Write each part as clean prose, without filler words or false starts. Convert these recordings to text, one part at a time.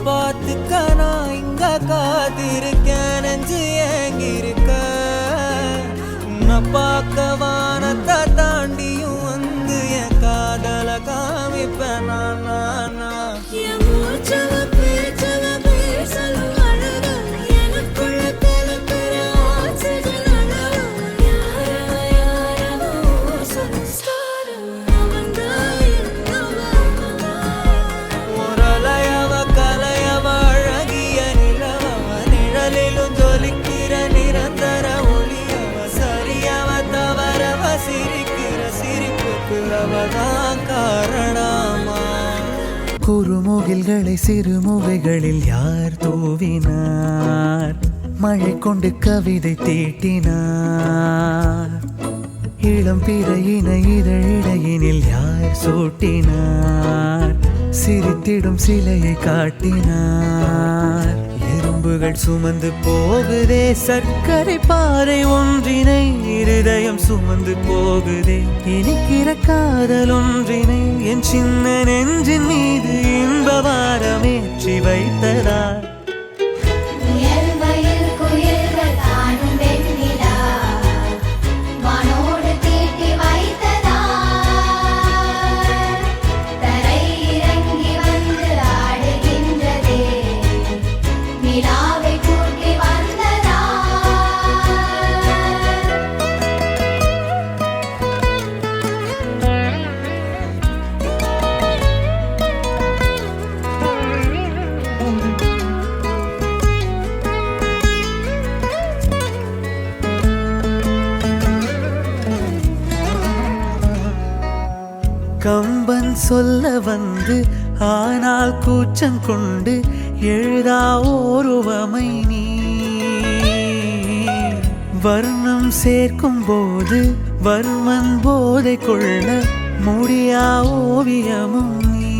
பார்த்துக்கனா இங்க காத்திருக்கேன் நெஞ்சு ஏங்கிருக்க உன்னை பார்க்க வானத்தை தாண்டியும் வந்து என் காதல காமிப்பேன் நான் குறுமுகில்களை சிறுமுகைகளில் யார் தூவினார் மழை கொண்டு கவிதை தீட்டினார் இளம் பிறையின இதழிடையினில் யார் சூட்டினார் சிரித்திடும் சிலையை காட்டினார் எறும்புகள் சுமந்து போகுதே சர்க்கரை பாறை ஒன்றினை இருதயம் சுமந்து போகுதே இனிக்கிற காதல் ஒன்றினை என் சின்ன நெஞ்சின் மீது இன்ப வாரமேற்றி வைத்ததார் கம்பன் சொல்ல வந்து ஆனால் கூச்சம் கொண்டு எழுதா ஓருவமை நீ வர்ணம் சேர்க்கும் போது வர்மன் போதை கொள்ள முடியா ஓவியமும் நீ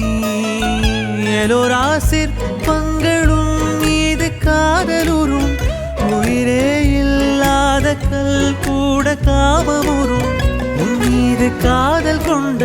எலோரா சிற்பங்களும் மீது காதலுறும் உயிரே இல்லாத கல் கூட காமமுறும் உன் மீது காதல் கொண்ட